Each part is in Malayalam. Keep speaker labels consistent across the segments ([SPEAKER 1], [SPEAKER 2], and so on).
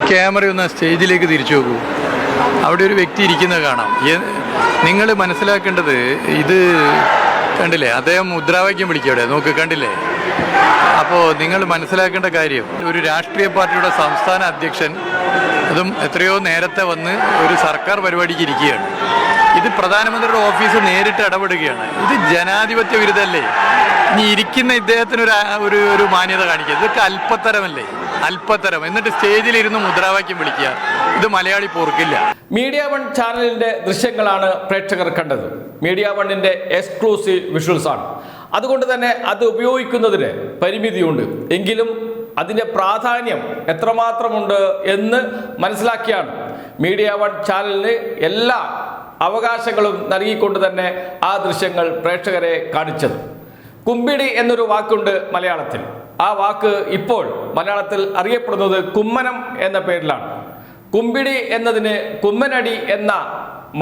[SPEAKER 1] ക്യാമറയൊന്ന് സ്റ്റേജിലേക്ക് തിരിച്ചു നോക്കൂ. അവിടെ ഒരു വ്യക്തി ഇരിക്കുന്നത് കാണാം. നിങ്ങൾ മനസ്സിലാക്കേണ്ടത് ഇത് കണ്ടില്ലേ, അദ്ദേഹം മുദ്രാവാക്യം വിളിക്കുക അവിടെ നോക്ക്, കണ്ടില്ലേ? അപ്പോൾ നിങ്ങൾ മനസ്സിലാക്കേണ്ട കാര്യം, ഒരു രാഷ്ട്രീയ പാർട്ടിയുടെ സംസ്ഥാന അധ്യക്ഷൻ അതും എത്രയോ നേരത്തെ വന്ന് ഒരു സർക്കാർ പരിപാടിക്ക് ഇരിക്കുകയാണ്. ഇത് പ്രധാനമന്ത്രിയുടെ ഓഫീസ് നേരിട്ട് ഇടപെടുകയാണ്. ഇത് ജനാധിപത്യ വിരുദ്ധല്ലേ? ഇനി ഇരിക്കുന്ന ഇദ്ദേഹത്തിന് ഒരു മാന്യത കാണിക്കുക. ഇതൊക്കെ അല്പത്തരമല്ലേ? അല്പത്തരം. എന്നിട്ട് സ്റ്റേജിലിരുന്ന് മുദ്രാവാക്യം വിളിക്കുക. ഇത് മലയാളി പൊറുക്കില്ല.
[SPEAKER 2] മീഡിയ വൺ ചാനലിന്റെ ദൃശ്യങ്ങളാണ് പ്രേക്ഷകർ കണ്ടത്. മീഡിയ വണ്ണിന്റെ എക്സ്ക്ലൂസീവ് വിഷ്വൽസ് ആണ്. അതുകൊണ്ട് തന്നെ അത് ഉപയോഗിക്കുന്നതിന് പരിമിതിയുണ്ട്. എങ്കിലും അതിൻ്റെ പ്രാധാന്യം എത്രമാത്രമുണ്ട് എന്ന് മനസ്സിലാക്കിയാണ് മീഡിയ വൺ ചാനലിന് എല്ലാ അവകാശങ്ങളും നൽകിക്കൊണ്ട് തന്നെ ആ ദൃശ്യങ്ങൾ പ്രേക്ഷകരെ കാണിച്ചത്. കുമ്പിടി എന്നൊരു വാക്കുണ്ട് മലയാളത്തിൽ. ആ വാക്ക് ഇപ്പോൾ മലയാളത്തിൽ അറിയപ്പെടുന്നത് കുമ്മനം എന്ന പേരിലാണ്. കുമ്പിടി എന്നതിന് കുമ്മനടി എന്ന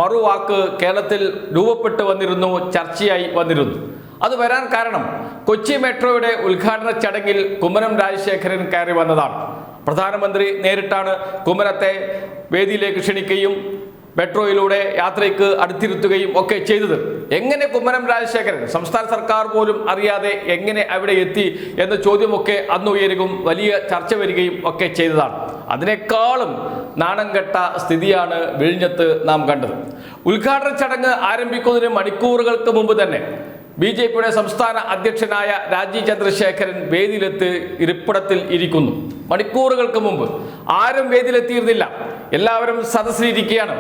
[SPEAKER 2] മറുവാക്ക് കേരളത്തിൽ രൂപപ്പെട്ടു വന്നിരുന്നു, ചർച്ചയായി വന്നിരുന്നു. അത് വരാൻ കാരണം കൊച്ചി മെട്രോയുടെ ഉദ്ഘാടന ചടങ്ങിൽ കുമ്മനം രാജശേഖരൻ കയറി വന്നതാണ്. പ്രധാനമന്ത്രി നേരിട്ടാണ് കുമ്മനത്തെ വേദിയിലേക്ക് ക്ഷണിക്കുകയും മെട്രോയിലൂടെ യാത്രയ്ക്ക് അടുത്തിരുത്തുകയും ഒക്കെ ചെയ്തത്. എങ്ങനെ കുമ്മനം രാജശേഖരൻ, സംസ്ഥാന സർക്കാർ പോലും അറിയാതെ എങ്ങനെ അവിടെ എത്തി എന്ന ചോദ്യമൊക്കെ അന്ന് ഉയരുകയും വലിയ ചർച്ച വരികയും ഒക്കെ ചെയ്തതാണ്. അതിനേക്കാളും നാണം കെട്ട സ്ഥിതിയാണ് വിഴിഞ്ഞത്ത് നാം കണ്ടത്. ഉദ്ഘാടന ചടങ്ങ് ആരംഭിക്കുന്നതിന് മണിക്കൂറുകൾക്ക് മുമ്പ് തന്നെ BJPയുടെ സംസ്ഥാന അധ്യക്ഷനായ രാജീവ് ചന്ദ്രശേഖരൻ വേദിയിലെത്തി ഇരിപ്പിടത്തിൽ ഇരിക്കുന്നു. മണിക്കൂറുകൾക്ക് മുമ്പ് ആരും വേദിയിലെത്തിയിരുന്നില്ല. എല്ലാവരും സദസ്സിലിരിക്കുകയാണ്.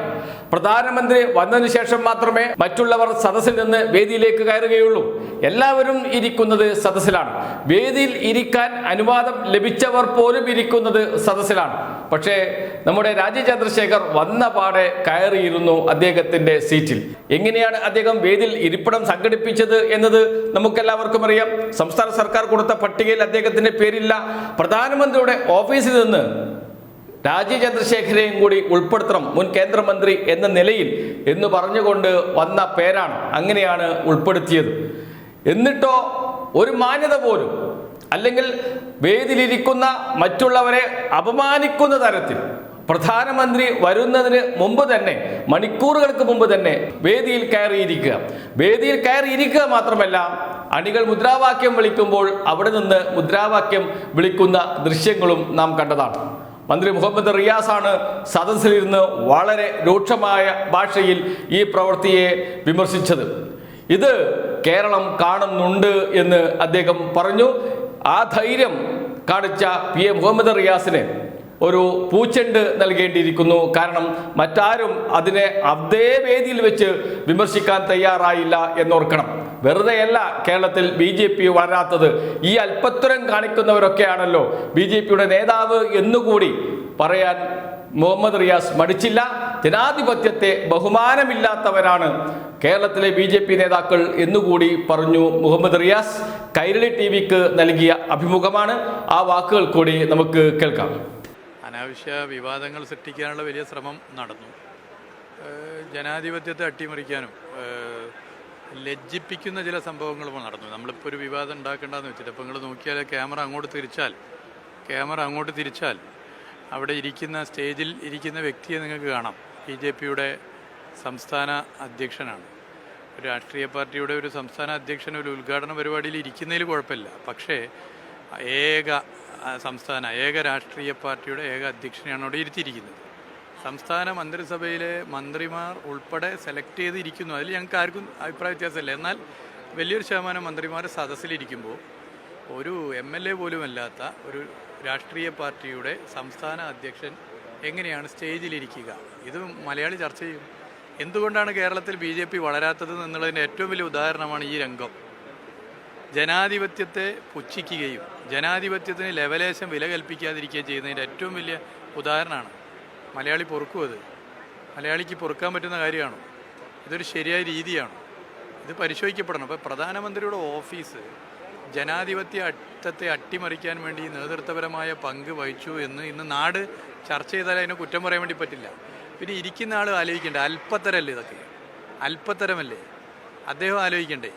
[SPEAKER 2] പ്രധാനമന്ത്രി വന്നതിന് ശേഷം മാത്രമേ മറ്റുള്ളവർ സദസ്സിൽ നിന്ന് വേദിയിലേക്ക് കയറുകയുള്ളൂ. എല്ലാവരും ഇരിക്കുന്നത് സദസ്സിലാണ്. വേദിയിൽ ഇരിക്കാൻ അനുവാദം ലഭിച്ചവർ പോലും ഇരിക്കുന്നത് സദസ്സിലാണ്. പക്ഷേ നമ്മുടെ രാജീവ് ചന്ദ്രശേഖർ വന്ന പാടെ കയറിയിരുന്നു അദ്ദേഹത്തിന്റെ സീറ്റിൽ. എങ്ങനെയാണ് അദ്ദേഹം വേദിയിൽ ഇരിപ്പിടം സംഘടിപ്പിച്ചത് എന്നത് നമുക്കെല്ലാവർക്കും അറിയാം. സംസ്ഥാന സർക്കാർ കൊടുത്ത പട്ടികയിൽ അദ്ദേഹത്തിന്റെ പേരില്ല. പ്രധാനമന്ത്രിയുടെ ഓഫീസിൽ നിന്ന് രാജീവ് ചന്ദ്രശേഖരയും കൂടി ഉൾപ്പെടുത്തണം മുൻ കേന്ദ്രമന്ത്രി എന്ന നിലയിൽ എന്ന് പറഞ്ഞുകൊണ്ട് വന്ന പേരാണ്. അങ്ങനെയാണ് ഉൾപ്പെടുത്തിയത്. എന്നിട്ടോ ഒരു മാന്യത പോലും, അല്ലെങ്കിൽ വേദിയിലിരിക്കുന്ന മറ്റുള്ളവരെ അപമാനിക്കുന്ന തരത്തിൽ പ്രധാനമന്ത്രി വരുന്നതിന് മുമ്പ് തന്നെ, മണിക്കൂറുകൾക്ക് മുമ്പ് തന്നെ വേദിയിൽ കയറിയിരിക്കുക. വേദിയിൽ കയറിയിരിക്കുക മാത്രമല്ല, അണികൾ മുദ്രാവാക്യം വിളിക്കുമ്പോൾ അവിടെ നിന്ന് മുദ്രാവാക്യം വിളിക്കുന്ന ദൃശ്യങ്ങളും നാം കണ്ടതാണ്. മന്ത്രി മുഹമ്മദ് റിയാസാണ് സദസ്സിലിരുന്ന് വളരെ രൂക്ഷമായ ഭാഷയിൽ ഈ പ്രവൃത്തിയെ വിമർശിച്ചത്. ഇത് കേരളം കാണുന്നുണ്ട് എന്ന് അദ്ദേഹം പറഞ്ഞു. ആ ധൈര്യം കാണിച്ച PA മുഹമ്മദ് റിയാസിന് ഒരു പൂച്ചെണ്ട് നൽകേണ്ടിയിരിക്കുന്നു. കാരണം മറ്റാരും അതിനെ അതേ വേദിയിൽ വെച്ച് വിമർശിക്കാൻ തയ്യാറായില്ല എന്നോർക്കണം. വെറുതെയല്ല കേരളത്തിൽ BJP വളരാത്തത്. ഈ അല്പത്തരം കാണിക്കുന്നവരൊക്കെയാണല്ലോ BJPയുടെ നേതാവ് എന്നുകൂടി പറയാൻ മുഹമ്മദ് റിയാസ് മടിച്ചില്ല. ജനാധിപത്യത്തെ ബഹുമാനമില്ലാത്തവരാണ് കേരളത്തിലെ BJP നേതാക്കൾ എന്നുകൂടി പറഞ്ഞു മുഹമ്മദ് റിയാസ്. കൈരളി TVക്ക് നൽകിയ അഭിമുഖമാണ്. ആ വാക്കുകൾ കൂടി നമുക്ക് കേൾക്കാം.
[SPEAKER 1] അനാവശ്യ വിവാദങ്ങൾ സൃഷ്ടിക്കാനുള്ള വലിയ ശ്രമം നടന്നു. ജനാധിപത്യത്തെ അട്ടിമറിക്കാനും ലജ്ജിപ്പിക്കുന്ന ചില സംഭവങ്ങളും നടന്നു. നമ്മളിപ്പോൾ ഒരു വിവാദം ഉണ്ടാക്കേണ്ടതെന്ന് വെച്ചിട്ട്, അപ്പോൾ നിങ്ങൾ നോക്കിയാൽ ക്യാമറ അങ്ങോട്ട് തിരിച്ചാൽ അവിടെ ഇരിക്കുന്ന, സ്റ്റേജിൽ ഇരിക്കുന്ന വ്യക്തിയെ നിങ്ങൾക്ക് കാണാം. BJPയുടെ സംസ്ഥാന അധ്യക്ഷനാണ്. ഒരു രാഷ്ട്രീയ പാർട്ടിയുടെ ഒരു സംസ്ഥാന അധ്യക്ഷൻ ഒരു ഉദ്ഘാടന പരിപാടിയിൽ ഇരിക്കുന്നതിൽ കുഴപ്പമില്ല. പക്ഷേ ഏക രാഷ്ട്രീയ പാർട്ടിയുടെ ഏക അധ്യക്ഷനെയാണ് അവിടെ ഇരുത്തിയിരിക്കുന്നത്. സംസ്ഥാന മന്ത്രിസഭയിലെ മന്ത്രിമാർ ഉൾപ്പെടെ സെലക്ട് ചെയ്തിരിക്കുന്നു. അതിൽ ഞങ്ങൾക്ക് ആർക്കും അഭിപ്രായ വ്യത്യാസമില്ല. എന്നാൽ വലിയൊരു ശതമാനം മന്ത്രിമാർ സദസ്സിലിരിക്കുമ്പോൾ ഒരു MLA പോലുമല്ലാത്ത ഒരു രാഷ്ട്രീയ പാർട്ടിയുടെ സംസ്ഥാന അധ്യക്ഷൻ എങ്ങനെയാണ് സ്റ്റേജിലിരിക്കുക? ഇത് മലയാളി ചർച്ച ചെയ്യും. എന്തുകൊണ്ടാണ് കേരളത്തിൽ BJP വളരാത്തത് എന്നുള്ളതിൻ്റെ ഏറ്റവും വലിയ ഉദാഹരണമാണ് ഈ രംഗം. ജനാധിപത്യത്തെ പുച്ഛിക്കുകയും ജനാധിപത്യത്തിന് ലെവലേശം വില കൽപ്പിക്കാതിരിക്കുകയും ചെയ്യുന്നതിൻ്റെ ഏറ്റവും വലിയ ഉദാഹരണമാണ്. മലയാളി പൊറുക്കുമത്? മലയാളിക്ക് പൊറുക്കാൻ പറ്റുന്ന കാര്യമാണോ? ഇതൊരു ശരിയായ രീതിയാണോ? ഇത് പരിശോധിക്കപ്പെടണം. അപ്പോൾ പ്രധാനമന്ത്രിയുടെ ഓഫീസ് ജനാധിപത്യത്തെ അട്ടിമറിക്കാൻ വേണ്ടി നേതൃത്വപരമായ പങ്ക് വഹിച്ചു എന്ന് ഇന്ന് നാട് ചർച്ച ചെയ്താൽ അതിനെ കുറ്റം പറയാൻ വേണ്ടി പറ്റില്ല. പിന്നെ ഇരിക്കുന്ന ആൾ ആലോചിക്കണ്ടേ? അല്പത്തരമല്ലേ ഇതൊക്കെ? അല്പത്തരമല്ലേ? അദ്ദേഹം ആലോചിക്കണ്ടേ?